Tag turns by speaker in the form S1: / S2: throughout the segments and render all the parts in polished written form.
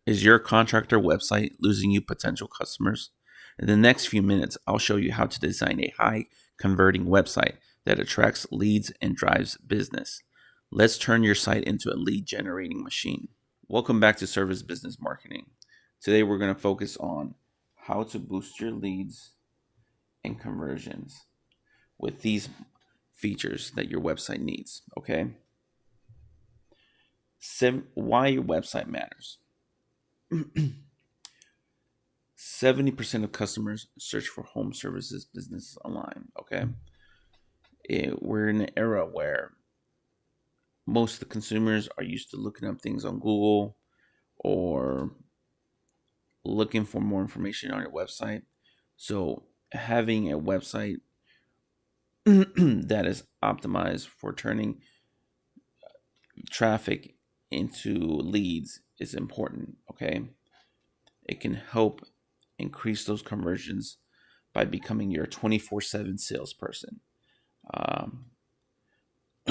S1: Is your contractor website losing you potential customers? In the next few minutes, I'll show you how to design a high converting website that attracts leads and drives business. Let's turn your site into a lead generating machine. Welcome back to Service Business Marketing. Today we're going to focus on how to boost your leads and conversions with these features that your website needs. Okay. Why your website matters. 70% of customers search for home services businesses online. Okay. We're in an era where most of the consumers are used to looking up things on Google or looking for more information on your website. So having a website that is optimized for turning traffic into leads is important. Okay. It can help increase those conversions by becoming your 24/7 salesperson. Um,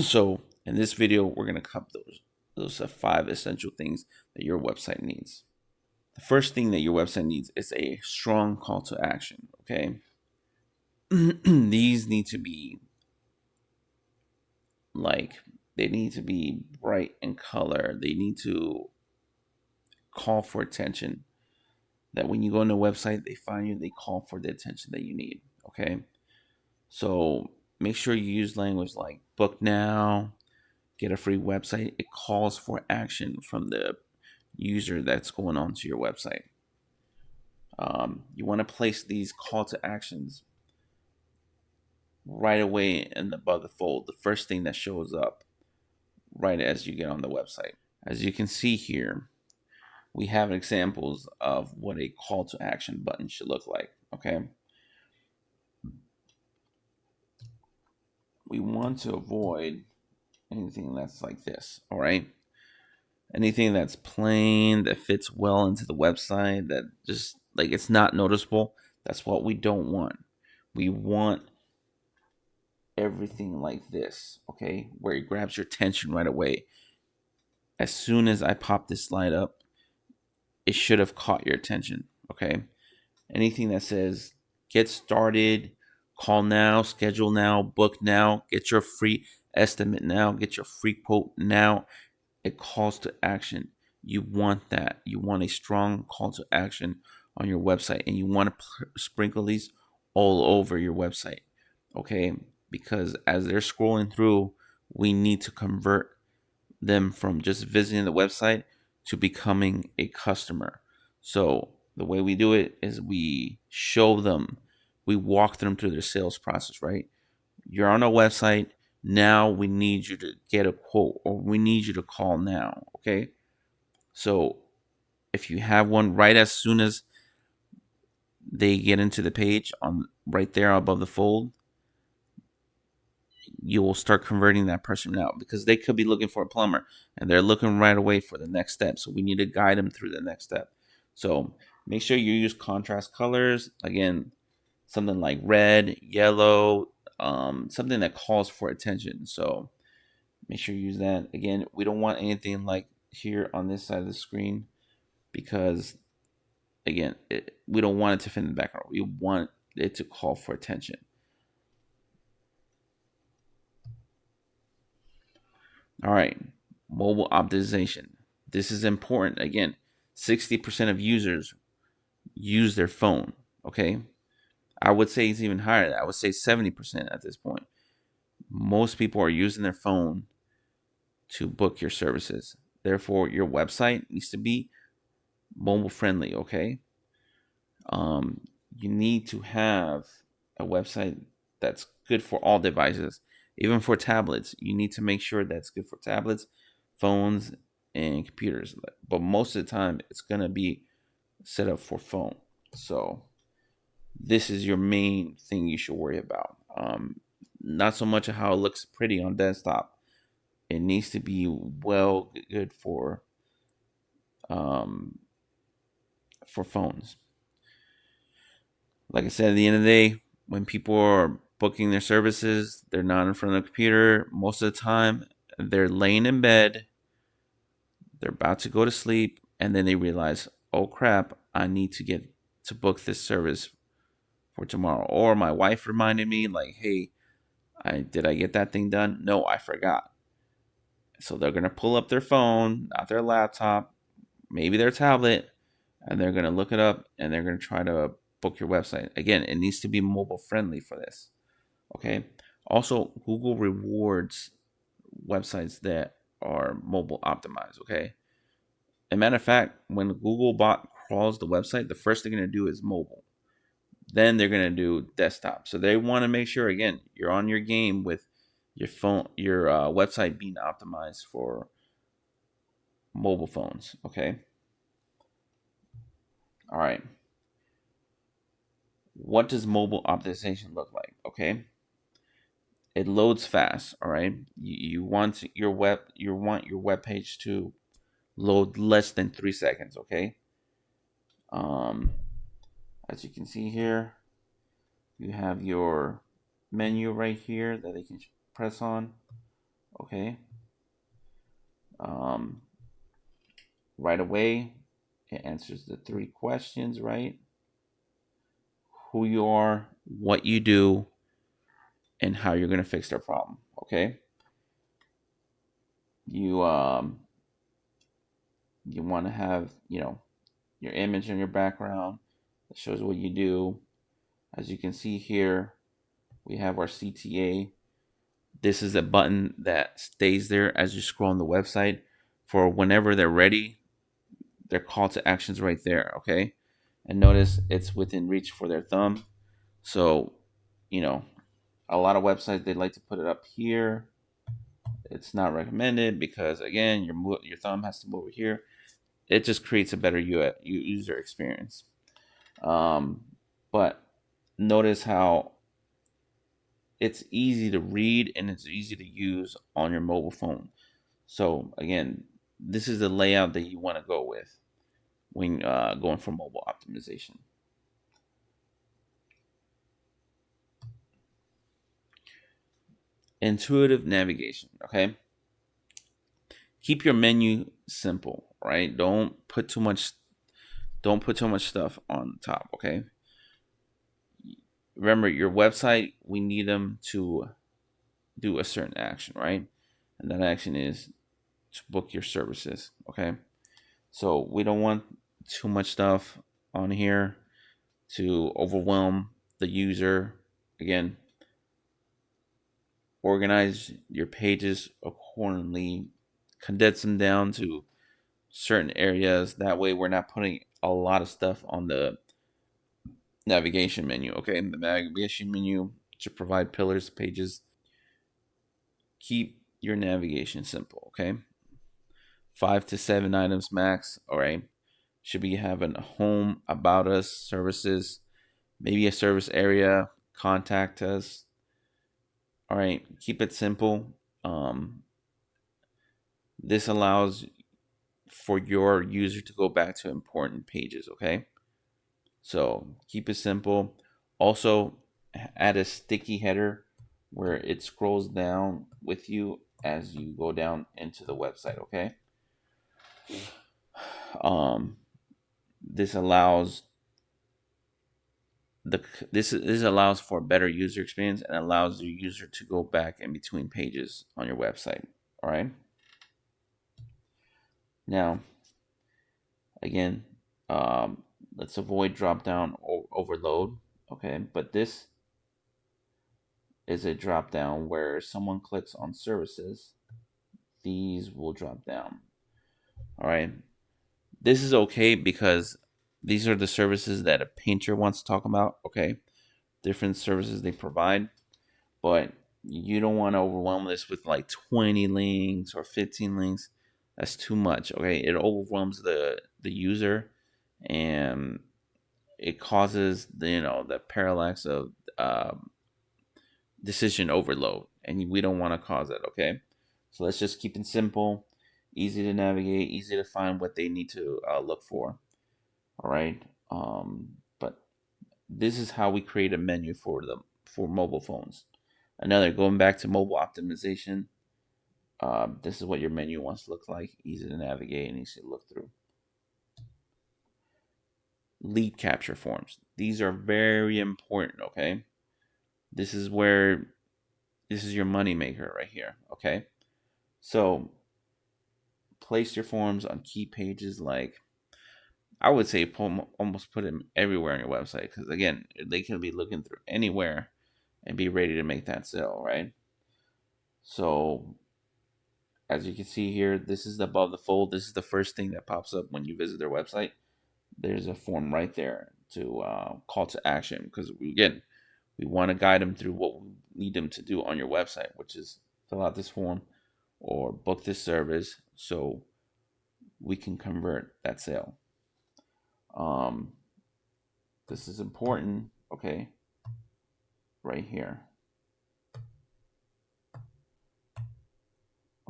S1: so in this video, we're going to cover those 5 essential things that your website needs. The first thing that your website needs is a strong call to action. Okay. These need to be they need to be bright in color. They need to call for attention. That when you go on the website, they find you, they call for the attention that you need. Okay. So make sure you use language like book now, get a free website. It calls for action from the user that's going on to your website. You want to place these call to actions right away and above the fold, the first thing that shows up right as you get on the website. As you can see here, we have examples of what a call to action button should look like. Okay. We want to avoid anything that's like this. All right. Anything that's plain, that fits well into the website, that just like it's not noticeable. That's what we don't want. We want everything like this, okay, where it grabs your attention right away. As soon as I pop this slide up, it should have caught your attention, okay? Anything that says get started, call now, schedule now, book now, get your free estimate now, get your free quote now, it calls to action. You want that. You want a strong call to action on your website, and you want to sprinkle these all over your website, okay? Because as they're scrolling through, we need to convert them from just visiting the website to becoming a customer. So the way we do it is we show them, we walk them through their sales process, right? You're on a website. Now we need you to get a quote, or we need you to call now. Okay. So if you have one right as soon as they get into the page on right there above the fold, you will start converting that person out, because they could be looking for a plumber and they're looking right away for the next step. So we need to guide them through the next step. So make sure you use contrast colors. Again, something like red, yellow, something that calls for attention. So make sure you use that. Again, we don't want anything like here on this side of the screen, because again, we don't want it to fit in the background. We want it to call for attention. All right, mobile optimization. This is important. Again, 60% of users use their phone. Okay, I would say it's even higher. I would say 70% at this point. Most people are using their phone to book your services. Therefore, your website needs to be mobile friendly. Okay, you need to have a website that's good for all devices, even for tablets. You need to make sure that's good for tablets, phones, and computers. But most of the time, it's gonna be set up for phone. So this is your main thing you should worry about. Not so much how it looks pretty on desktop. It needs to be good for phones. Like I said, at the end of the day, when people are booking their services, they're not in front of the computer. Most of the time, they're laying in bed. They're about to go to sleep. and then they realize, oh crap, I need to get to book this service for tomorrow. Or my wife reminded me, like, hey, I get that thing done? No, I forgot. So they're gonna pull up their phone, not their laptop, maybe their tablet, and they're gonna look it up and they're gonna try to book your website. Again, it needs to be mobile friendly for this. Okay. Also, Google rewards websites that are mobile optimized. Okay. As a matter of fact, when Google bot crawls the website, the first thing they're gonna do is mobile. Then they're gonna do desktop. So they want to make sure, again, you're on your game with your phone, your website being optimized for mobile phones. Okay. All right. What does mobile optimization look like? Okay. It loads fast. All right. You want your web page to load less than 3 seconds. Okay. Um, as you can see here, you have your menu right here that they can press on. Okay. Um, right away, it answers the 3 questions, right? Who you are, what you do, and how you're going to fix their problem. Okay. You you want to have, your image in your background that shows what you do. As you can see here, we have our CTA. This is a button that stays there as you scroll on the website for whenever they're ready. Their call to actions right there. Okay. And notice it's within reach for their thumb. So, you know, a lot of websites, they like to put it up here. It's not recommended because, again, your thumb has to move over here. It just creates a better user experience. But notice how it's easy to read and it's easy to use on your mobile phone. So again, this is the layout that you want to go with when going for mobile optimization. Intuitive navigation. Okay, keep your menu simple. Right, don't put too much stuff on top. Okay, remember your website. We need them to do a certain action, right? And that action is to book your services. Okay, so we don't want too much stuff on here to overwhelm the user. Again, organize your pages accordingly, condense them down to certain areas. That way, we're not putting a lot of stuff on the navigation menu. Okay, the navigation menu to provide pillars, pages. Keep your navigation simple. Okay, 5 to 7 items max. All right, should be having a home, about us, services, maybe a service area, contact us. All right, keep it simple. This allows for your user to go back to important pages. Okay, so keep it simple. Also, add a sticky header where it scrolls down with you as you go down into the website. Okay. Um, this allows this allows for a better user experience and allows the user to go back in between pages on your website. All right. Now, again, let's avoid drop down overload. Okay, but this is a drop down where someone clicks on services, these will drop down. All right. This is okay because these are the services that a painter wants to talk about. Okay. Different services they provide, but you don't want to overwhelm this with like 20 links or 15 links. That's too much. Okay. It overwhelms the user and it causes the parallax of decision overload, and we don't want to cause that. Okay, so let's just keep it simple, easy to navigate, easy to find what they need to look for. All right, but this is how we create a menu for mobile phones. Another, going back to mobile optimization, this is what your menu wants to look like: easy to navigate and easy to look through. lead capture forms. These are very important, okay? This is where this is your money maker right here, okay? So place your forms on key pages, like I would say almost put them everywhere on your website, because again, they can be looking through anywhere and be ready to make that sale, right? So as you can see here, this is above the fold. This is the first thing that pops up when you visit their website. There's a form right there to call to action, because again, we want to guide them through what we need them to do on your website, which is fill out this form or book this service so we can convert that sale. Um, this is important, okay, right here,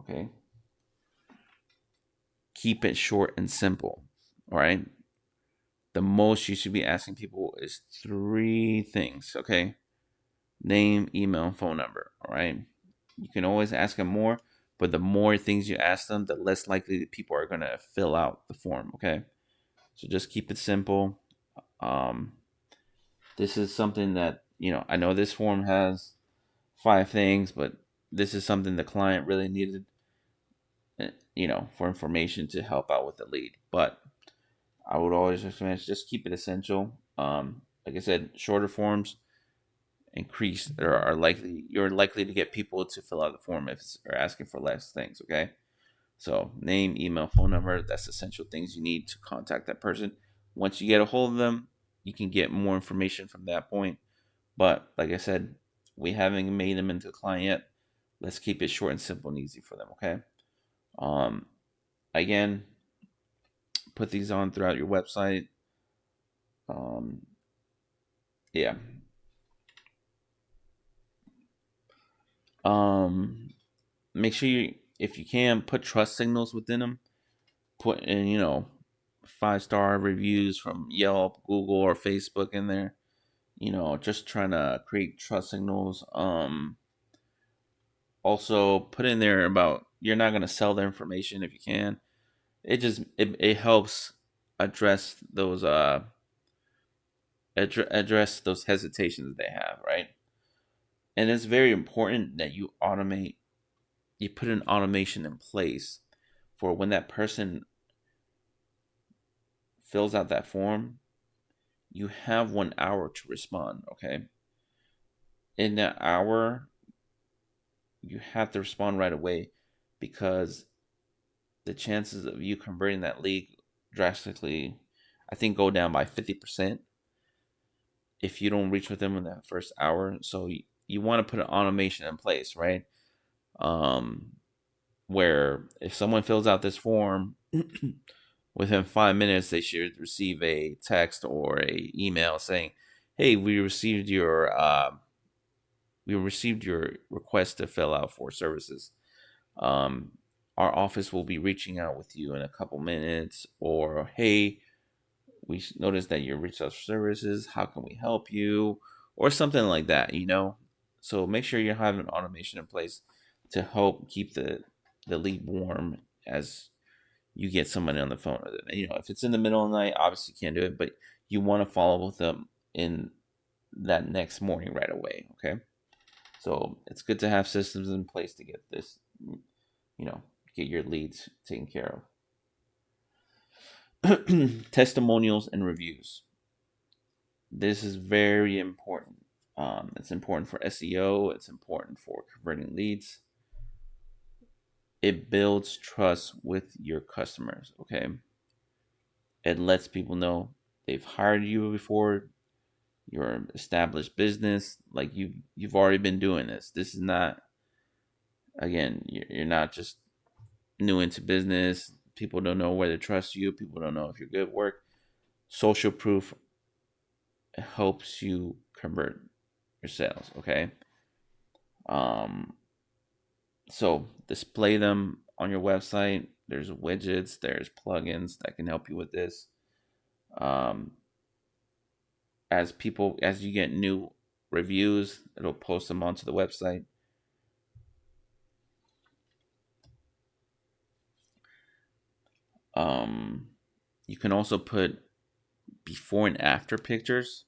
S1: okay. Keep it short and simple, all right? The most you should be asking people is 3 things, okay? Name, email, phone number, all right? You can always ask them more, but the more things you ask them, the less likely that people are going to fill out the form, okay? So just keep it simple. Um, this is something that, I know this form has 5 things, but this is something the client really needed, for information to help out with the lead. But I would always recommend just keep it essential. Like I said, shorter forms increase or are likely you're likely to get people to fill out the form if they're asking for less things. Okay, so name, email, phone number, that's essential things you need to contact that person. Once you get a hold of them, you can get more information from that point. But like I said, we haven't made them into a client yet. Let's keep it short and simple and easy for them. Okay. Um, Again, put these on throughout your website. Um, yeah. Make sure you, if you can, put trust signals within them. Put in, 5-star reviews from Yelp, Google, or Facebook in there. Just trying to create trust signals. Also put in there about you're not gonna sell their information if you can. It helps address those address those hesitations they have, right? And it's very important that you put an automation in place for when that person fills out that form, you have 1 hour to respond, okay? In that hour, you have to respond right away, because the chances of you converting that lead drastically, I think, go down by 50% if you don't reach with them in that first hour. So you want to put an automation in place, right? Um, where if someone fills out this form, within 5 minutes, they should receive a text or a email saying, "Hey, we received your request to fill out for services. Um, our office will be reaching out with you in a couple minutes." Or, "Hey, we noticed that you reached out for services. How can we help you?" Or something like that. So make sure you have an automation in place to help keep the lead warm as you get somebody on the phone with it. If it's in the middle of the night, obviously you can't do it, but you want to follow with them in that next morning right away. Okay. So it's good to have systems in place to get this, get your leads taken care of. Testimonials and reviews. This is very important. It's important for SEO. It's important for converting leads. It builds trust with your customers. Okay. It lets people know they've hired you before. You're an established business. Like you've already been doing this. This is not, again, you're not just new into business. People don't know whether to trust you. People don't know if you're good at work. Social proof helps you convert your sales. Okay. Um, so display them on your website. There's widgets, there's plugins that can help you with this. Um, as you get new reviews, it'll post them onto the website. Um, you can also put before and after pictures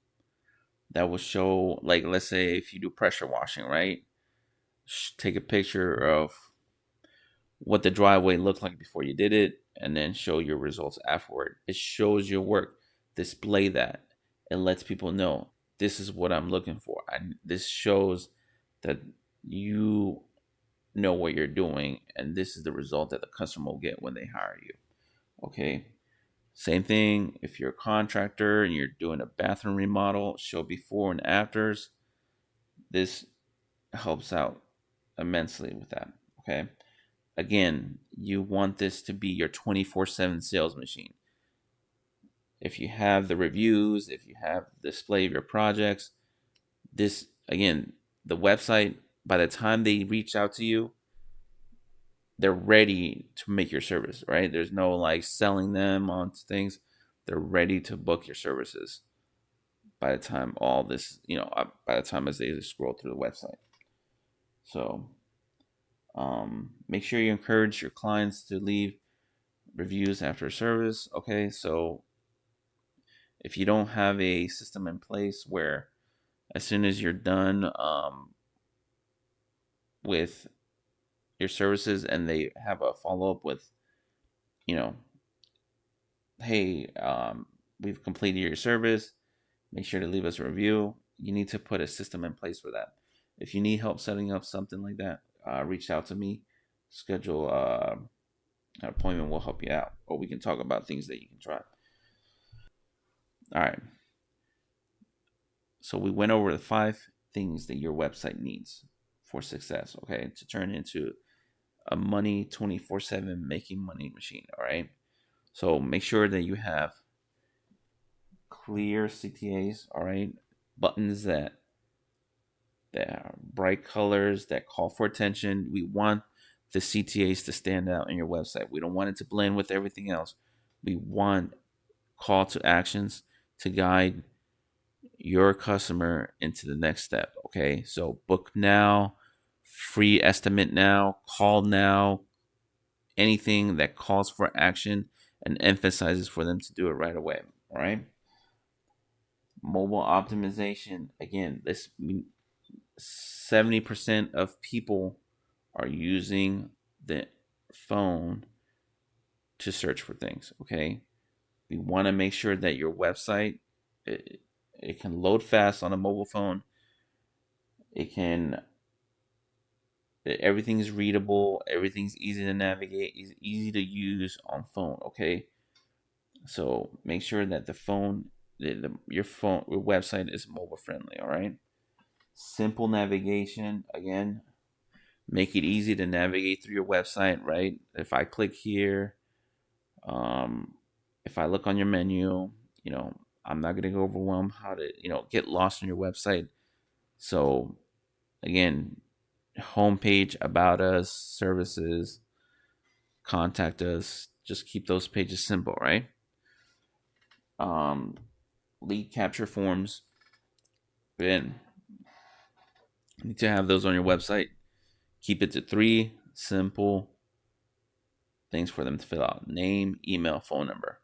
S1: that will show, like, let's say if you do pressure washing, right? Take a picture of what the driveway looked like before you did it, and then show your results afterward. It shows your work. Display that. It lets people know this is what I'm looking for. This shows that you know what you're doing, and this is the result that the customer will get when they hire you. Okay. Same thing if you're a contractor and you're doing a bathroom remodel, show before and afters. This helps out immensely with that. Okay. Again, you want this to be your 24/7 sales machine. If you have the reviews, if you have the display of your projects, this, again, the website, by the time they reach out to you, they're ready to make your service, right? There's no like selling them on things. They're ready to book your services by the time all this, by the time as they scroll through the website. So make sure you encourage your clients to leave reviews after service. Okay, so if you don't have a system in place where as soon as you're done with your services and they have a follow up with, you know, hey, we've completed your service, make sure to leave us a review. You need to put a system in place for that. If you need help setting up something like that, reach out to me. Schedule an appointment. We'll help you out, or we can talk about things that you can try. All right. So we went over the 5 things that your website needs for success. Okay, to turn into a money 24/7 making money machine. All right. So make sure that you have clear CTAs. All right, buttons that are bright colors that call for attention. We want the CTAs to stand out in your website. We don't want it to blend with everything else. We want call to actions to guide your customer into the next step. Okay, so book now, free estimate now, call now, anything that calls for action and emphasizes for them to do it right away. All right. Mobile optimization. Again, this 70% of people are using the phone to search for things. Okay. We want to make sure that your website, it can load fast on a mobile phone. It can, everything's readable, everything's easy to navigate, easy to use on phone. Okay. So make sure that the phone, your website is mobile friendly. All right. Simple navigation. Again, make it easy to navigate through your website. Right. If I click here, if I look on your menu, I'm not gonna go overwhelmed how to get lost on your website. So again, homepage, about us, services, contact us. Just keep those pages simple, right? Um, Lead capture forms. Again, you need to have those on your website. Keep it to 3 simple things for them to fill out: name, email, phone number.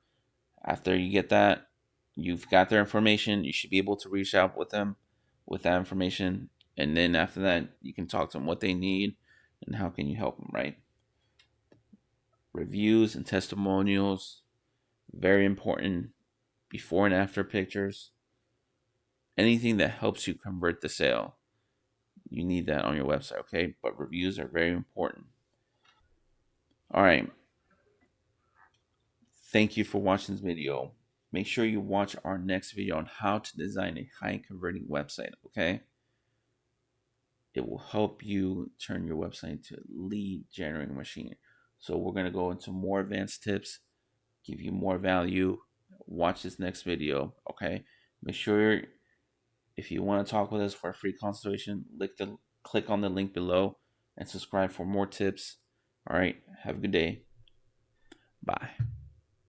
S1: After you get that, you've got their information. You should be able to reach out with them with that information. And then after that, you can talk to them what they need and how can you help them, right? Reviews and testimonials, very important. Before and after pictures. Anything that helps you convert the sale, you need that on your website, okay? But reviews are very important. All right. Thank you for watching this video. Make sure you watch our next video on how to design a high converting website, okay? It will help you turn your website into a lead generating machine. So we're going to go into more advanced tips, give you more value. Watch this next video, okay? Make sure, if you want to talk with us for a free consultation, click on the link below and subscribe for more tips. All right. Have a good day. Bye.